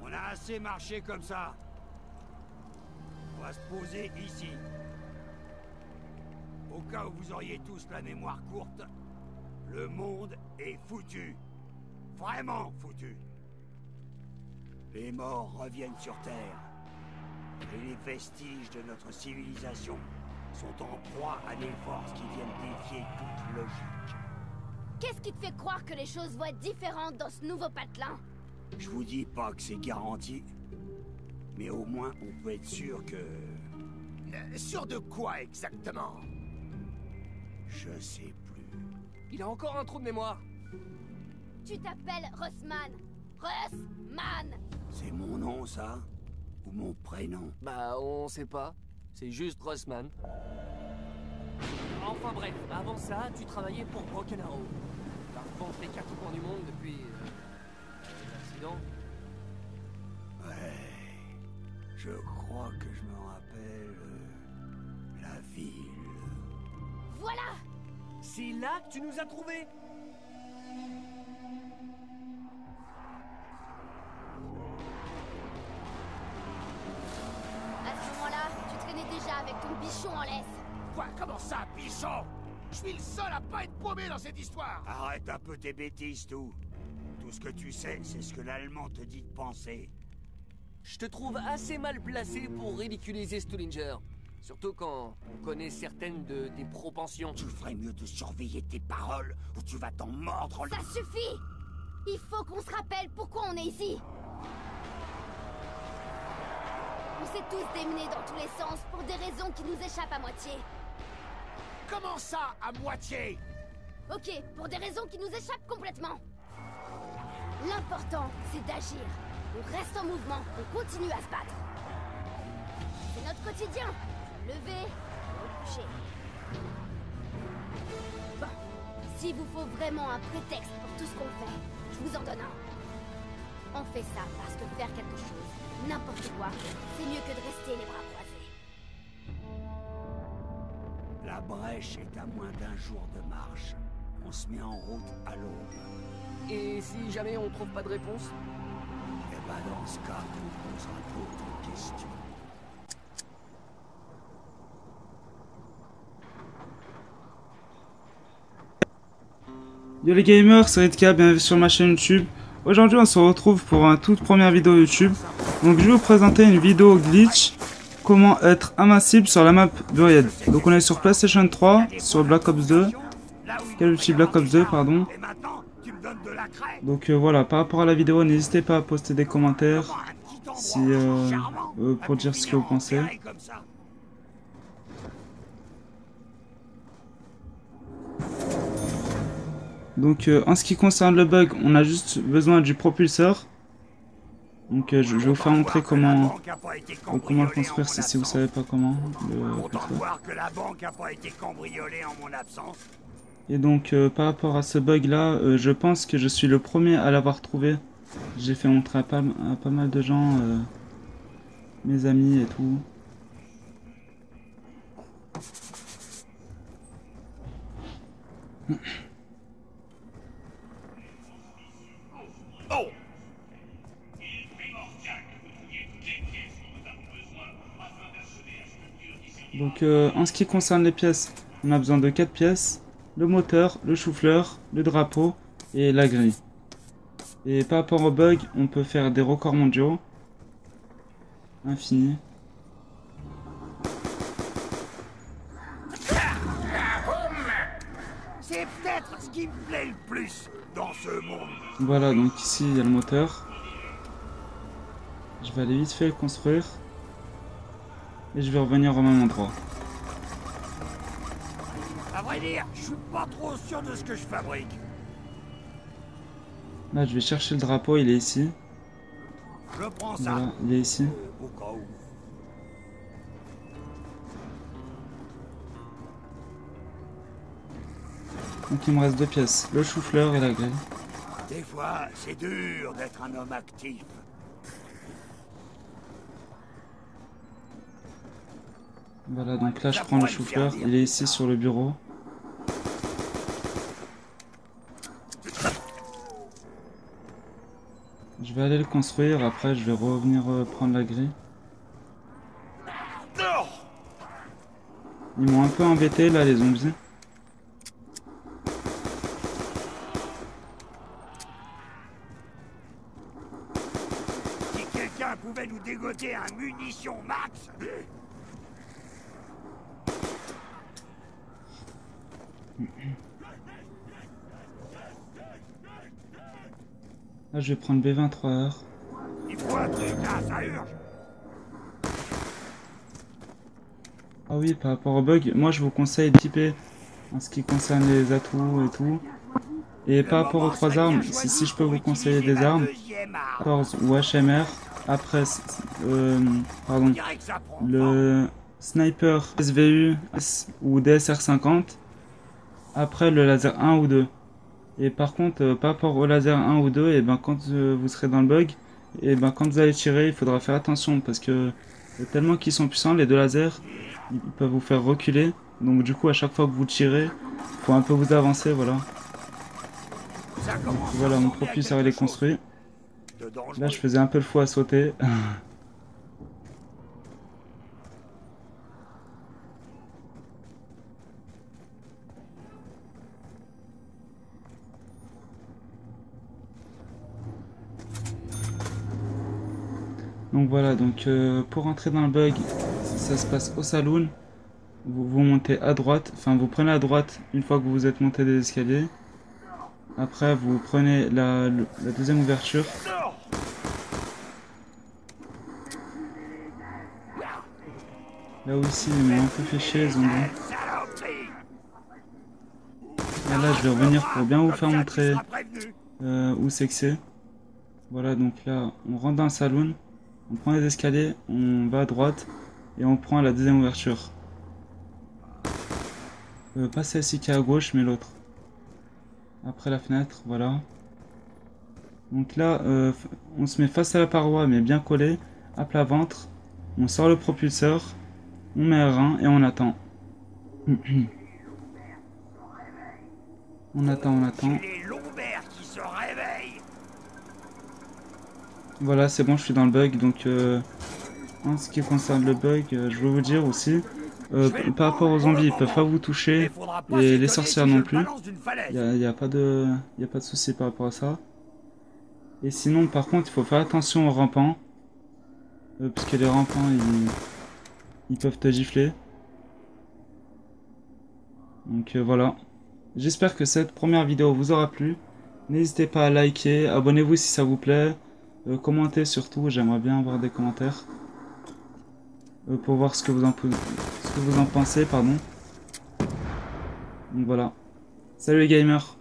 On a assez marché comme ça. On va se poser ici. Au cas où vous auriez tous la mémoire courte, le monde est foutu. Vraiment foutu. Les morts reviennent sur Terre. Et les vestiges de notre civilisation sont en proie à des forces qui viennent défier toute logique. Qu'est-ce qui te fait croire que les choses vont être différentes dans ce nouveau patelin? Je vous dis pas que c'est garanti, mais au moins on peut être sûr que... Sûr de quoi exactement? Je sais plus. Il a encore un trou de mémoire. Tu t'appelles Rossman. Rossman! C'est mon nom, ça? Ou mon prénom? Bah, on sait pas. C'est juste Rossman. Enfin bref, avant ça, tu travaillais pour Broken Arrow. T'as revendu les 4 coins du monde depuis... l'accident. Ouais... Je crois que je me rappelle... la ville... Voilà! C'est là que tu nous as trouvés. À ce moment-là, tu traînais déjà avec ton bichon en laisse. Quoi? Comment ça, bichon? Je suis le seul à pas être paumé dans cette histoire. Arrête un peu tes bêtises, tout. Tout ce que tu sais, c'est ce que l'Allemand te dit de penser. Je te trouve assez mal placé pour ridiculiser Stullinger. Surtout quand on connaît certaines de tes propensions. Tu ferais mieux de surveiller tes paroles, ou tu vas t'en mordre le... Ça suffit! Il faut qu'on se rappelle pourquoi on est ici. On s'est tous démenés dans tous les sens pour des raisons qui nous échappent à moitié. Comment ça, à moitié? Ok, pour des raisons qui nous échappent complètement. L'important, c'est d'agir. On reste en mouvement, on continue à se battre. C'est notre quotidien. Se lever, se coucher. Bon, s'il vous faut vraiment un prétexte pour tout ce qu'on fait, je vous en donne un. On fait ça parce que faire quelque chose, n'importe quoi, c'est mieux que de rester les bras croisés. La brèche est à moins d'un jour de marche. On se met en route à l'aube. Et si jamais on trouve pas de réponse? Et bah dans ce cas, on posera d'autres questions. Yo les gamers, c'est Redka, bienvenue sur ma chaîne YouTube. Aujourd'hui on se retrouve pour une toute première vidéo YouTube. Donc je vais vous présenter une vidéo glitch. Comment être invincible sur la map Buried. Donc on est sur PlayStation 3, sur Black Ops 2. Call of Duty Black Ops 2, pardon. Donc voilà, par rapport à la vidéo, n'hésitez pas à poster des commentaires si, pour dire ce que vous pensez. Donc en ce qui concerne le bug, on a juste besoin du propulseur. Donc je vais vous faire montrer comment le construire si vous savez pas comment. Et donc par rapport à ce bug là, je pense que je suis le premier à l'avoir trouvé. J'ai fait montrer à pas mal de gens, mes amis et tout. Donc en ce qui concerne les pièces, on a besoin de 4 pièces. Le moteur, le chou-fleur, le drapeau et la grille. Et par rapport au bug, on peut faire des records mondiaux. Infini. C'est peut-être ce qui me plaît le plus dans ce monde. Voilà, donc ici il y a le moteur. Je vais aller vite fait le construire. Et je vais revenir au même endroit. À vrai dire, je suis pas trop sûr de ce que je fabrique. Là, je vais chercher le drapeau, il est ici. Je prends ça. Voilà, il est ici. Au cas où. Donc il me reste 2 pièces, le chou-fleur et la grille. Des fois, c'est dur d'être un homme actif. Voilà, donc là je prends le chou-fleur, il est ici sur le bureau. Je Je vais aller le construire, après je vais revenir prendre la grille. Ils m'ont un peu embêté là les zombies. Si quelqu'un pouvait nous dégoter un munition max. Là je vais prendre B23R. Il faut un truc là, ça urge. Ah oui, par rapport au bug, moi je vous conseille de typer en ce qui concerne les atouts et tout. Et par rapport aux 3 armes, si je peux vous conseiller des armes, 14 ou HMR, après, pardon, le sniper SVU ou DSR50, après le laser 1 ou 2. Et par contre, par rapport au laser 1 ou 2, et ben quand vous serez dans le bug, et ben quand vous allez tirer, il faudra faire attention parce que tellement qu'ils sont puissants, les deux lasers, ils peuvent vous faire reculer. Donc du coup, à chaque fois que vous tirez, faut un peu vous avancer, voilà. Donc, voilà, mon propulseur il est construit. Là, je faisais un peu le fou à sauter. Donc voilà, donc pour entrer dans le bug, ça se passe au saloon. Vous montez à droite, enfin vous prenez à droite une fois que vous êtes monté des escaliers. Après vous prenez la deuxième ouverture. Là aussi ils m'ont un peu fait chier, ils ont dit. Et là je vais revenir pour bien vous faire montrer où c'est que c'est. Voilà, donc là on rentre dans le saloon, on prend les escaliers, on va à droite et on prend la deuxième ouverture. Pas celle-ci qui est à gauche mais l'autre. Après la fenêtre, voilà. Donc là on se met face à la paroi mais bien collé, à plat ventre. On sort le propulseur, on met R1 et on attend. On attend. Voilà, c'est bon, je suis dans le bug. Donc en ce qui concerne le bug, je veux vous dire aussi, par rapport aux zombies, ils peuvent pas vous toucher et les sorcières non plus. Il y a pas de souci par rapport à ça. Et sinon, par contre, il faut faire attention aux rampants, parce que les rampants, ils peuvent te gifler. Donc voilà. J'espère que cette première vidéo vous aura plu. N'hésitez pas à liker, abonnez-vous si ça vous plaît, commentez surtout, j'aimerais bien avoir des commentaires pour voir ce que vous en pensez, pardon. Donc voilà. Salut les gamers.